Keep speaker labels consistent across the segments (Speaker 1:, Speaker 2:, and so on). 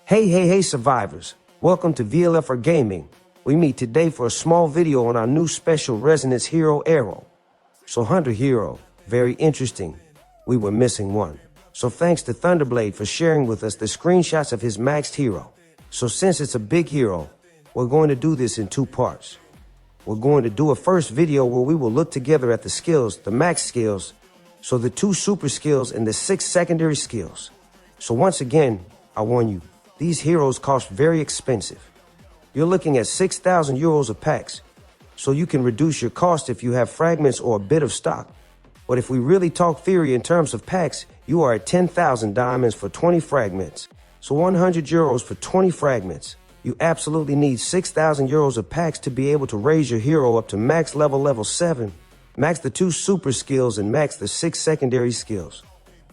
Speaker 1: Hey survivors, welcome to VLFRgaming. We meet today for a small video on our new special resonance hero Aero. So Hunter Hero, very interesting. We were missing one. So thanks to Thunderblade for sharing with us the screenshots of his maxed hero. So since it's a big hero, we're going to do this in two parts. We're going to do a first video where we will look together at the skills, the max skills, so the 2 super skills and the 6 secondary skills. So once again, I warn you, these heroes cost very expensive. You're looking at 6,000 euros a packs, so you can reduce your cost if you have fragments or a bit of stock. But if we really talk theory in terms of packs, you are at 10,000 diamonds for 20 fragments. So 100 euros for 20 fragments. You absolutely need 6,000 euros of packs to be able to raise your hero up to max level 7, max the 2 super skills and max the 6 secondary skills.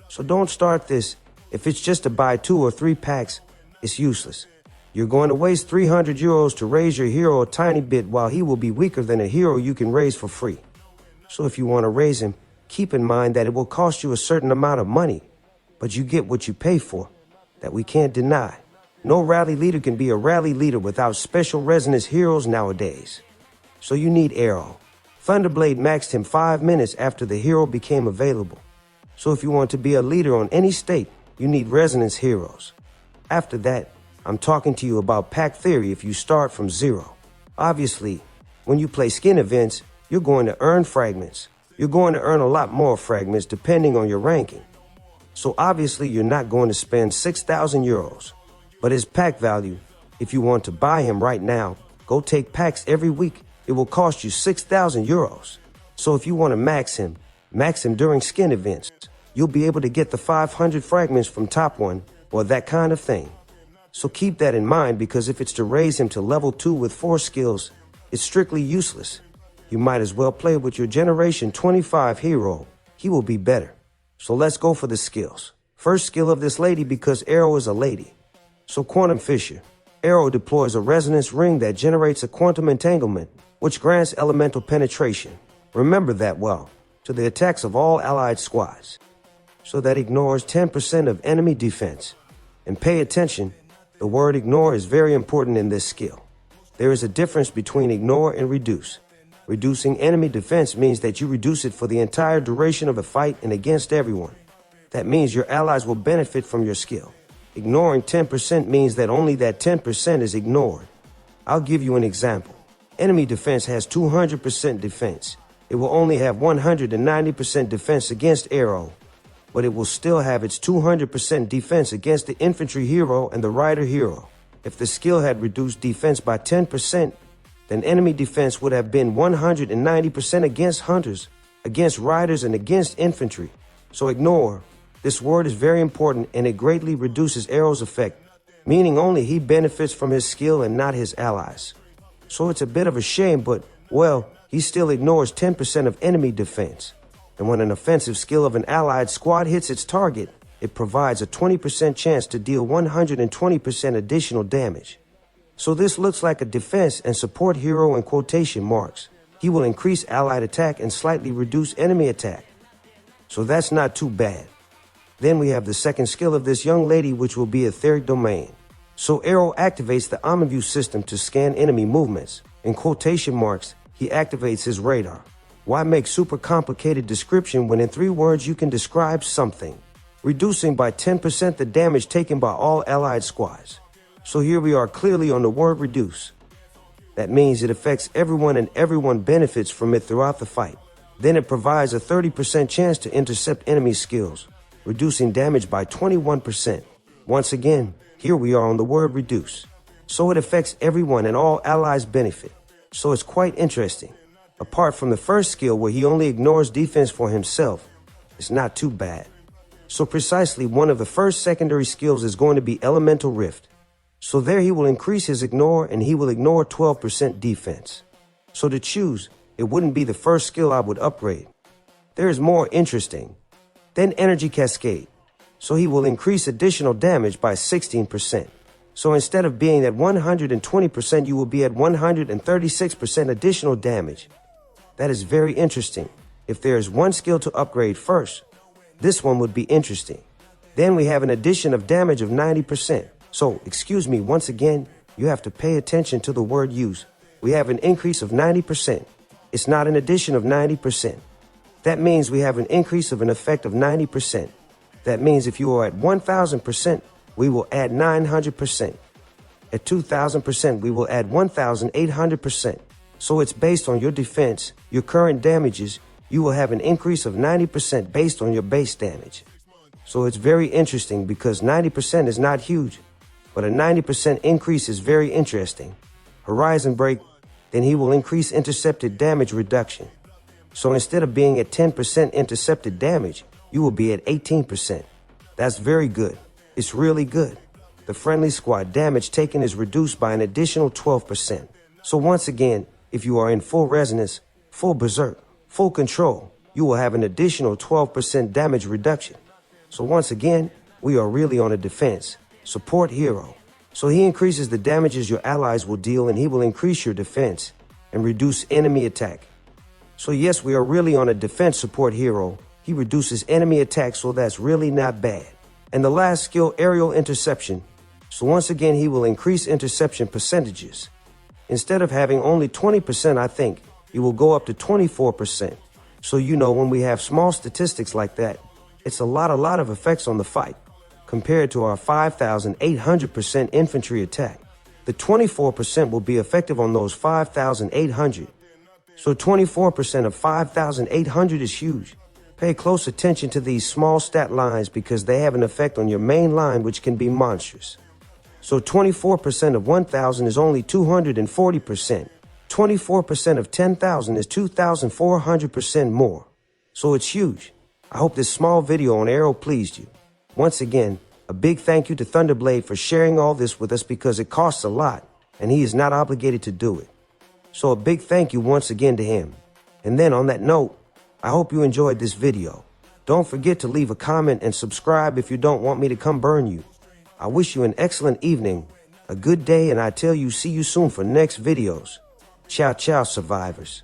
Speaker 1: So don't start this. If it's just to buy 2 or 3 packs, it's useless. You're going to waste 300 euros to raise your hero a tiny bit while he will be weaker than a hero you can raise for free. So if you want to raise him, keep in mind that it will cost you a certain amount of money, but you get what you pay for. That we can't deny. No rally leader can be a rally leader without special resonance heroes nowadays. So you need Aero. Thunderblade maxed him 5 minutes after the hero became available. So if you want to be a leader on any state, you need resonance heroes. After that, I'm talking to you about pack theory if you start from 0. Obviously, when you play skin events, you're going to earn fragments. You're going to earn a lot more fragments depending on your ranking. So obviously you're not going to spend 6,000 euros. But his pack value, if you want to buy him right now, go take packs every week. It will cost you 6,000 euros. So if you want to max him during skin events. You'll be able to get the 500 fragments from top 1 or that kind of thing. So keep that in mind, because if it's to raise him to level 2 with 4 skills, it's strictly useless. You might as well play with your generation 25 hero. He will be better. So let's go for the skills. First skill of this lady, because Aero is a lady. So Quantum Fisher. Aero deploys a resonance ring that generates a quantum entanglement, which grants elemental penetration. Remember that well, to the attacks of all allied squads. So that ignores 10% of enemy defense. And pay attention, the word ignore is very important in this skill. There is a difference between ignore and reduce. Reducing enemy defense means that you reduce it for the entire duration of a fight and against everyone. That means your allies will benefit from your skill. Ignoring 10% means that only that 10% is ignored. I'll give you an example. Enemy defense has 200% defense. It will only have 190% defense against Aero, but it will still have its 200% defense against the infantry hero and the rider hero. If the skill had reduced defense by 10%, then enemy defense would have been 190% against hunters, against riders, and against infantry. So ignore. This word is very important, and it greatly reduces Aero's effect, meaning only he benefits from his skill and not his allies. So it's a bit of a shame, but, well, he still ignores 10% of enemy defense. And when an offensive skill of an allied squad hits its target, it provides a 20% chance to deal 120% additional damage. So this looks like a defense and support hero in quotation marks. He will increase allied attack and slightly reduce enemy attack. So that's not too bad. Then we have the second skill of this young lady, which will be etheric domain. So Aero activates the Omniview system to scan enemy movements. In quotation marks, he activates his radar. Why make super complicated description when in 3 words you can describe something? Reducing by 10% the damage taken by all allied squads. So here we are clearly on the word reduce. That means it affects everyone and everyone benefits from it throughout the fight. Then it provides a 30% chance to intercept enemy skills, reducing damage by 21%. Once again, here we are on the word reduce. So it affects everyone and all allies benefit. So it's quite interesting. Apart from the first skill where he only ignores defense for himself, it's not too bad. So precisely one of the first secondary skills is going to be Elemental Rift. So there he will increase his ignore and he will ignore 12% defense. So to choose, it wouldn't be the first skill I would upgrade. There is more interesting. Then Energy Cascade. So he will increase additional damage by 16%. So instead of being at 120%, you will be at 136% additional damage. That is very interesting. If there is one skill to upgrade first, this one would be interesting. Then we have an addition of damage of 90%. So, excuse me, once again, you have to pay attention to the word use. We have an increase of 90%. It's not an addition of 90%. That means we have an increase of an effect of 90%. That means if you are at 1,000%, we will add 900%. At 2,000%, we will add 1,800%. So it's based on your defense, your current damages. You will have an increase of 90% based on your base damage. So it's very interesting because 90% is not huge, but a 90% increase is very interesting. Horizon Break, then he will increase intercepted damage reduction. So instead of being at 10% intercepted damage, you will be at 18%. That's very good. It's really good. The friendly squad damage taken is reduced by an additional 12%. So once again, if you are in full resonance, full berserk, full control, you will have an additional 12% damage reduction. So once again, we are really on a defense support hero. So he increases the damages your allies will deal, and he will increase your defense and reduce enemy attack. So yes, we are really on a defense support hero. He reduces enemy attack, so that's really not bad. And the last skill, aerial interception. So once again, he will increase interception percentages. Instead of having only 20%, I think, he will go up to 24%. So you know, when we have small statistics like that, it's a lot of effects on the fight. Compared to our 5,800% infantry attack, the 24% will be effective on those 5,800. So 24% of 5,800 is huge. Pay close attention to these small stat lines because they have an effect on your main line, which can be monstrous. So 24% of 1,000 is only 240%. 24% of 10,000 is 2,400% more. So it's huge. I hope this small video on Aero pleased you. Once again, a big thank you to Thunderblade for sharing all this with us because it costs a lot and he is not obligated to do it. So a big thank you once again to him. And then on that note, I hope you enjoyed this video. Don't forget to leave a comment and subscribe if you don't want me to come burn you. I wish you an excellent evening, a good day, and I tell you see you soon for next videos. Ciao, ciao, survivors.